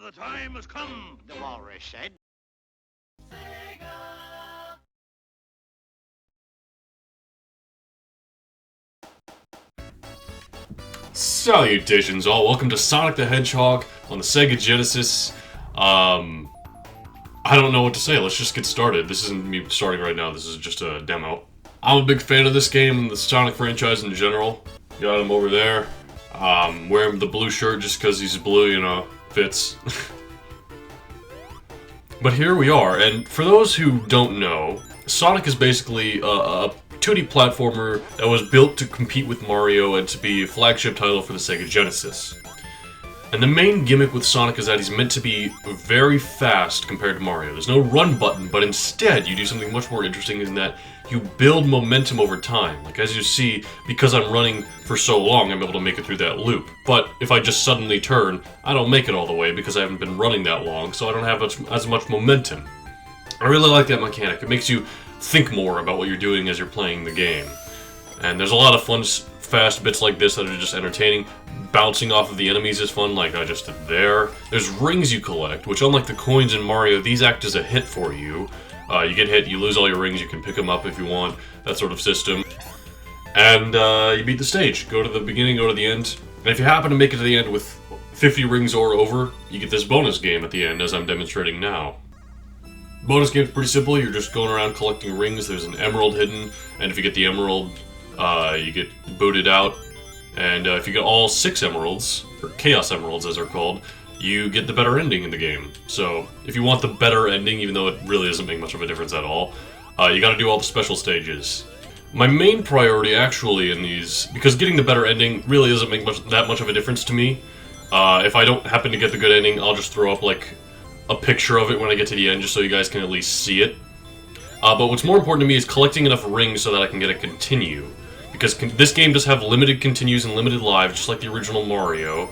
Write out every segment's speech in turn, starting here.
the time has come, the walrus said. Salutations all, welcome to Sonic the Hedgehog on the Sega Genesis. I don't know what to say, let's just get started. This isn't me starting right now, this is just a demo. I'm a big fan of this game and the Sonic franchise in general. Got him over there. Wearing the blue shirt just because he's blue, you know, fits. But here we are, and for those who don't know, Sonic is basically a 2D platformer that was built to compete with Mario and to be a flagship title for the Sega Genesis. And the main gimmick with Sonic is that he's meant to be very fast compared to Mario. There's no run button, but instead you do something much more interesting in that you build momentum over time. Like as you see, because I'm running for so long, I'm able to make it through that loop. But if I just suddenly turn, I don't make it all the way because I haven't been running that long, so I don't have as much momentum. I really like that mechanic. It makes you think more about what you're doing as you're playing the game. And there's a lot of fun, fast bits like this that are just entertaining. Bouncing off of the enemies is fun, like I just did there. There's rings you collect, which unlike the coins in Mario, these act as a hit for you. You get hit, you lose all your rings, you can pick them up if you want, that sort of system. And you beat the stage. Go to the beginning, go to the end. And if you happen to make it to the end with 50 rings or over, you get this bonus game at the end, as I'm demonstrating now. Bonus game's pretty simple, you're just going around collecting rings, there's an emerald hidden, and if you get the emerald, you get booted out. And if you get all 6 emeralds, or Chaos Emeralds as they're called, you get the better ending in the game. So, if you want the better ending, even though it really doesn't make much of a difference at all, you gotta do all the special stages. My main priority actually in these, because getting the better ending really doesn't make that much of a difference to me. If I don't happen to get the good ending, I'll just throw up like a picture of it when I get to the end just so you guys can at least see it. But what's more important to me is collecting enough rings so that I can get a continue. Because this game does have limited continues and limited lives, just like the original Mario.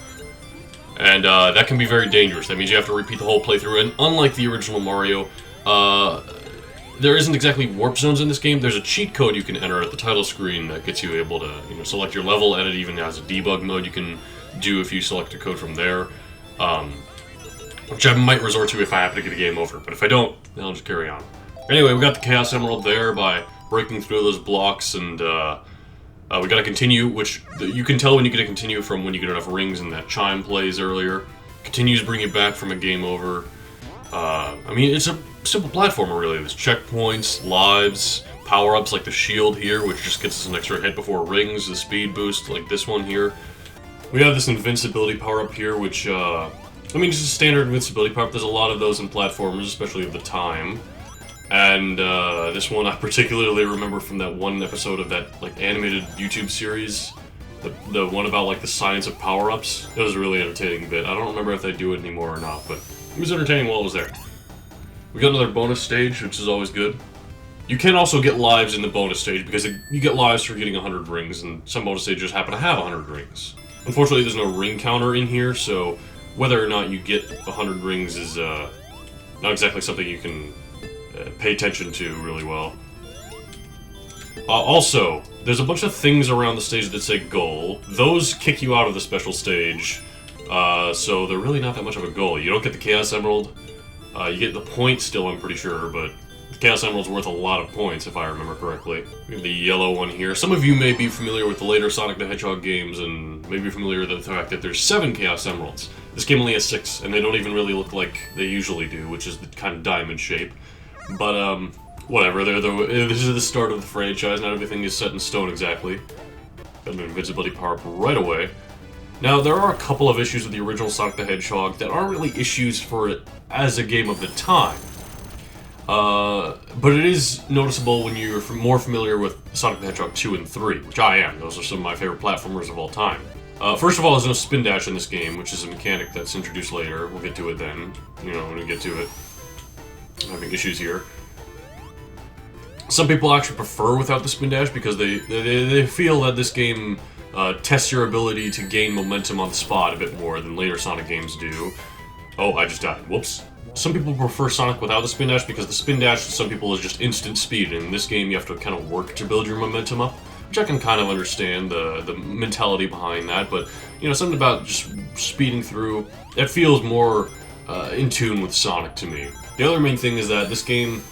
And that can be very dangerous. That means you have to repeat the whole playthrough. And unlike the original Mario, there isn't exactly warp zones in this game. There's a cheat code you can enter at the title screen that gets you able to, select your level, and it even has a debug mode you can do if you select a code from there. Which I might resort to if I happen to get a game over. But if I don't, then I'll just carry on. Anyway, we got the Chaos Emerald there by breaking through those blocks, and we got a continue, which you can tell when you get a continue from when you get enough rings and that chime plays earlier. Continues bring you back from a game over. I mean, it's a simple platformer, really. There's checkpoints, lives, power-ups like the shield here, which just gets us an extra hit before rings, the speed boost like this one here. We have this invincibility power-up here, which, I mean, just a standard invincibility power-up. There's a lot of those in platformers, especially of the time. And this one I particularly remember from that one episode of that like animated YouTube series, the one about like the science of power-ups. It was a really entertaining bit. I don't remember if they do it anymore or not, but it was entertaining while it was there. We got another bonus stage, which is always good. You can also get lives in the bonus stage because you get lives for getting 100 rings, and some bonus stages happen to have 100 rings. Unfortunately, there's no ring counter in here, so whether or not you get 100 rings is not exactly something you can pay attention to really well. Also, there's a bunch of things around the stage that say goal. Those kick you out of the special stage, so they're really not that much of a goal. You don't get the Chaos Emerald. You get the point still, I'm pretty sure, but the Chaos Emerald's worth a lot of points, if I remember correctly. We have the yellow one here. Some of you may be familiar with the later Sonic the Hedgehog games, and may be familiar with the fact that there's 7 Chaos Emeralds. This game only has 6, and they don't even really look like they usually do, which is the kind of diamond shape. But, whatever, this is the start of the franchise, not everything is set in stone exactly. Got an invincibility power-up right away. Now, there are a couple of issues with the original Sonic the Hedgehog that aren't really issues for it as a game of the time. But it is noticeable when you're more familiar with Sonic the Hedgehog 2 and 3, which I am. Those are some of my favorite platformers of all time. First of all, there's no spin dash in this game, which is a mechanic that's introduced later. We'll get to it then, when we get to it. I'm having issues here. Some people actually prefer without the spin dash because they feel that this game tests your ability to gain momentum on the spot a bit more than later Sonic games do. Oh, I just died. Whoops. Some people prefer Sonic without the spin dash because the spin dash to some people is just instant speed, and in this game you have to kind of work to build your momentum up, which I can kind of understand the mentality behind that, but, something about just speeding through, it feels more in tune with Sonic to me. The other main thing is that this game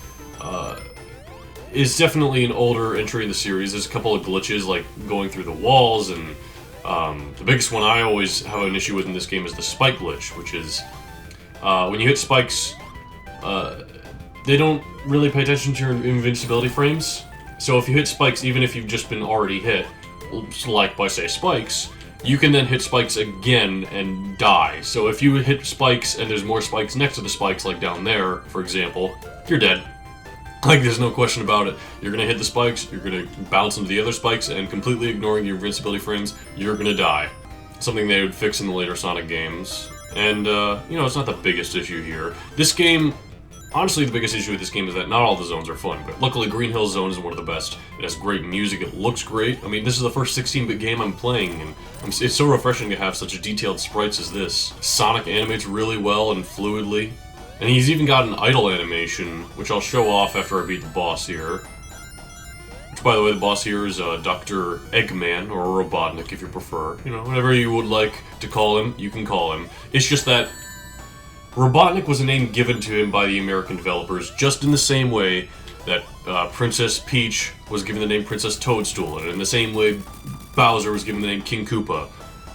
is definitely an older entry in the series. There's a couple of glitches, like going through the walls, and the biggest one I always have an issue with in this game is the spike glitch, which is when you hit spikes, they don't really pay attention to your invincibility frames. So if you hit spikes, even if you've just been already hit, like by, say, spikes, you can then hit spikes again and die. So if you hit spikes and there's more spikes next to the spikes, like down there, for example, you're dead. Like, there's no question about it. You're gonna hit the spikes, you're gonna bounce into the other spikes, and completely ignoring your invincibility frames, you're gonna die. Something they would fix in the later Sonic games. And, you know, it's not the biggest issue here. This game, honestly, the biggest issue with this game is that not all the zones are fun, but luckily Green Hill Zone is one of the best. It has great music, it looks great. I mean, this is the first 16-bit game I'm playing, and it's so refreshing to have such detailed sprites as this. Sonic animates really well and fluidly. And he's even got an idle animation, which I'll show off after I beat the boss here. Which, by the way, the boss here is Dr. Eggman, or Robotnik if you prefer. You know, whatever you would like to call him, you can call him. It's just that Robotnik was a name given to him by the American developers, just in the same way that Princess Peach was given the name Princess Toadstool, and in the same way Bowser was given the name King Koopa.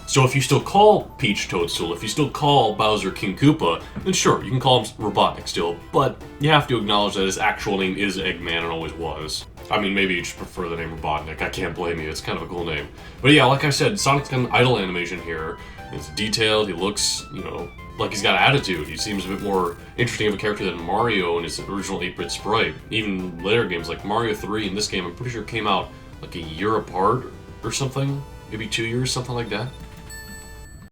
So if you still call Peach Toadstool, if you still call Bowser King Koopa, then sure, you can call him Robotnik still, but you have to acknowledge that his actual name is Eggman and always was. I mean, maybe you just prefer the name Robotnik, I can't blame you, it's kind of a cool name. But yeah, like I said, Sonic's got an idle animation here. It's detailed, he looks, you know, like he's got attitude. He seems a bit more interesting of a character than Mario in his original 8-bit sprite. Even later games like Mario 3 and this game, I'm pretty sure came out like a year apart or something. Maybe 2 years, something like that.